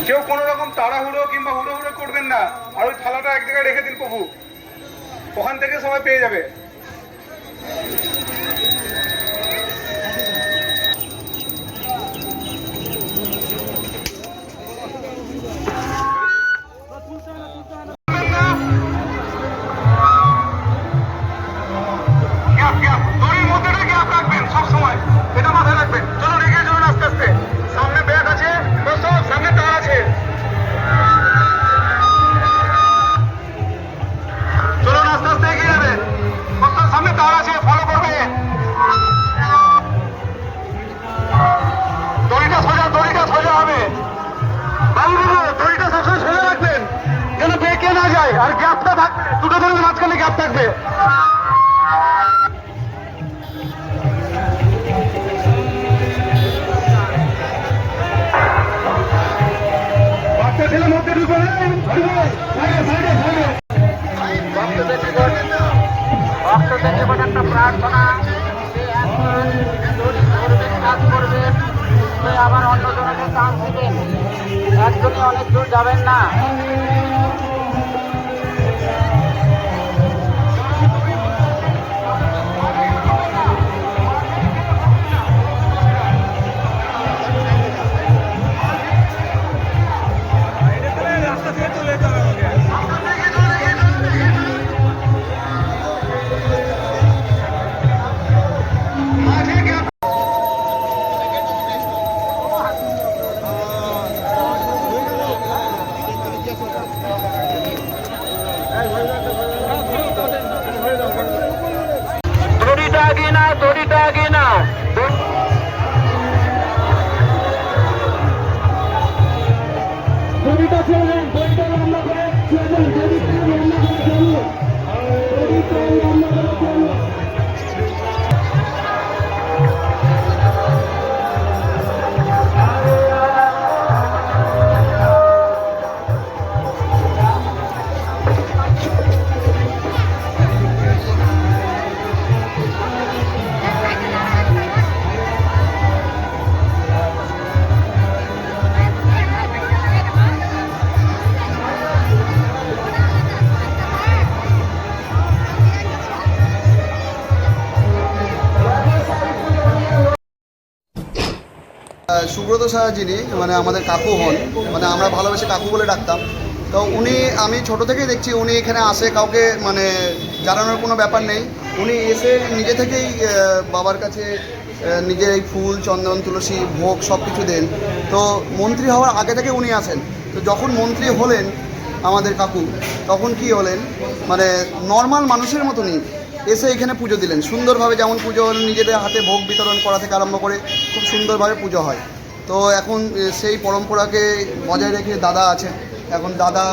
কেউ কোনো রকম তাড়াহুড়ো কিংবা হুড়োহুড়ো করবেন না। আর ওই থালাটা এক জায়গায় রেখে দিন প্রভু, ওখান থেকে সবাই পেয়ে যাবে। আর গ্যাপটা থাকবে, দুটো ধরে মাঝখানে গ্যাপ থাকবে। বাচ্চা ছেলে মধ্যে ঢুকবে না, একটা প্রার্থনা কাজ করবেন, আবার অন্যজনকে চান্স দিবেন, একজনই অনেক দূর যাবেন না। দড়িটা আগে নাও। দড়িটা চলবেন, দড়িটা লম্বা করে চলবেন, দড়িটা লম্বা করে চলুন, দড়িটা লম্বা করে চলুন। সুব্রত সাহা যিনি মানে আমাদের কাকু হন, মানে আমরা ভালোবেসে কাকু বলে ডাকতাম। তো উনি, আমি ছোট থেকেই দেখছি উনি এখানে আসে, কাউকে মানে জানানোর কোনো ব্যাপার নেই, উনি এসে নিজে থেকেই বাবার কাছে নিজের এই ফুল, চন্দন, তুলসী, ভোগ সব কিছু দেন। তো মন্ত্রী হওয়ার আগে থেকে উনি আসেন। তো যখন মন্ত্রী হলেন আমাদের কাকু, তখন কি হলেন মানে নর্মাল মানুষের মতনই এসে এখানে পুজো দিলেন সুন্দরভাবে। যেমন পুজো নিজেদের হাতে ভোগ বিতরণ করা থেকে আরম্ভ করে খুব সুন্দরভাবে পুজো হয়। তো এখন সেই পরম্পরাকে বজায় রেখে দাদা আছেন, এখন দাদা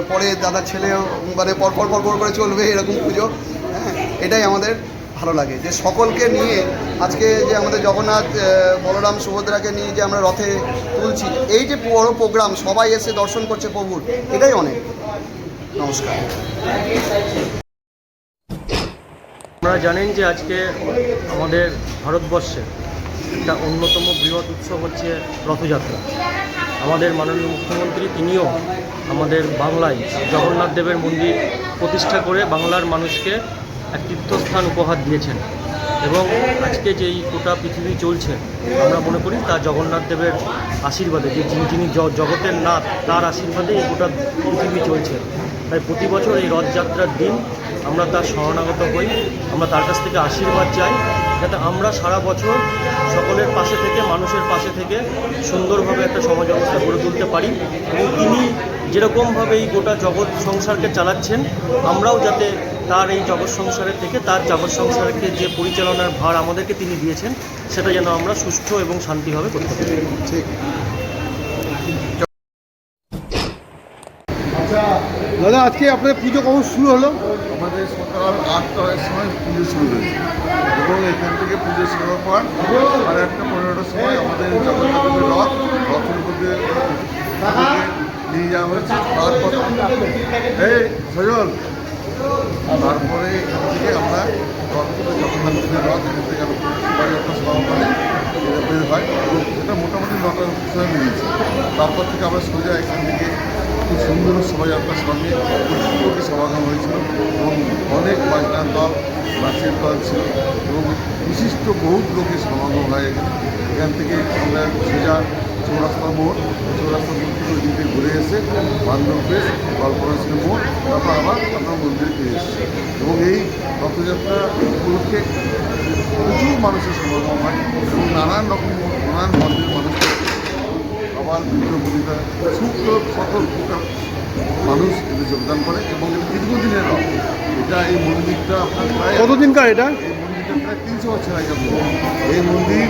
পরে দাদার ছেলেও মানে পরপর করে চলবে এরকম পুজো। হ্যাঁ, এটাই আমাদের ভালো লাগে যে সকলকে নিয়ে আজকে যে আমাদের জগন্নাথ, বলরাম, সুভদ্রাকে নিয়ে যে আমরা রথে তুলছি, এই যে বড় প্রোগ্রাম, সবাই এসে দর্শন করছে প্রভুর, এটাই অনেক। নমস্কার। আপনারা জানেন যে আজকে আমাদের ভারতবর্ষে একটা অন্যতম বৃহৎ উৎসব হচ্ছে রথযাত্রা। আমাদের মাননীয় মুখ্যমন্ত্রী তিনিও আমাদের বাংলায় জগন্নাথ দেবের মন্দির প্রতিষ্ঠা করে বাংলার মানুষকে এক তীর্থস্থান উপহার দিয়েছেন। এবং আজকে যেই গোটা পৃথিবী চলছে, আমরা মনে করি তা জগন্নাথ দেবের আশীর্বাদে, যে যিনি জগতের নাথ, তার আশীর্বাদে এই গোটা পৃথিবী চলছে। তাই প্রতি বছর এই রথযাত্রার দিন আমরা তার শরণাগত হই, আমরা তার কাছ থেকে আশীর্বাদ চাই, যাতে আমরা সারা বছর সকলের পাশে থেকে, মানুষের পাশে থেকে সুন্দরভাবে একটা সমাজ ব্যবস্থা গড়ে তুলতে পারি। এবং তিনি যেরকমভাবে এই গোটা জগৎ সংসারকে চালাচ্ছেন, আমরাও যাতে তার এই জগৎ সংসারের থেকে, তার জগৎ সংসারকে যে পরিচালনার ভার আমাদেরকে তিনি দিয়েছেন, সেটা যেন আমরা সুষ্ঠু এবং শান্তিভাবে করতে পারি। ঠিক। দাদা, আজকে আপনাদের পুজো কখন শুরু হলো? আমাদের সকাল 8টার সময় পুজো শুরু হয়েছে এবং এখান থেকে পুজো শুরু পর 15টার সময় আমাদের জগন্নাথের রথের মধ্যে নিয়ে যাওয়া হয়েছে। তারপর এই সজল, তারপরে এখান থেকে আমরা জগন্নাথের রথ এখান থেকে শোভাযাত্রা সমাপনে এটা বের হয় এবং সেটা মোটামুটি 9টার সময় বেরিয়েছে। তারপর থেকে আমরা সোজা এখান থেকে খুব সুন্দর শোভাযাত্রার সঙ্গে প্রচুর লোকের সমাগম হয়েছিল এবং অনেক বাজনার দল, নাচের দল ছিল এবং বিশিষ্ট বহু লোকের সমাগম হয় এখানে। এখান থেকে আমরা সোজা চৌরাস্তা মোড় থেকে ওইদিকে ঘুরে এসে বান্ধব প্রেস, কল্পনাশীল মোড়, তারপর আবার আমরা মন্দিরে ফিরে এসেছি এবং এই রথযাত্রা উপলক্ষে প্রচুর মানুষের সমাগম হয় এবং নানান মন্দির মানুষ আবার বিভিন্ন কবিতা ছোট্ট সতর্কতা মানুষ এতে যোগদান করে এবং এটা দীর্ঘদিনের রথ। এটা এই মন্দিরটা আপনার প্রায় কতদিনকার এটা? এই মন্দিরটা প্রায় 300 বছর আগে এই মন্দির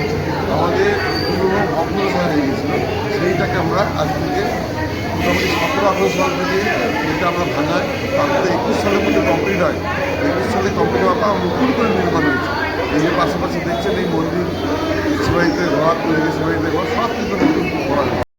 আমাদের পুরনো ভগ্নদশা হয়ে গেছিলো, সেইটাকে আমরা আজ থেকে মোটামুটি 17-18 সাল থেকে এটা আমরা ভাঙাই, তারপরে 21 সালের মধ্যে কমপ্লিট হয়। 21 সালে কমপ্লিট হওয়ার পর নতুন করে নির্মাণ হয়েছে। এই যে পাশাপাশি দেখছেন এই মন্দির শিবাইতে ঘর, শিবাইতে ঘর সব কিন্তু নতুন করা হয়েছে।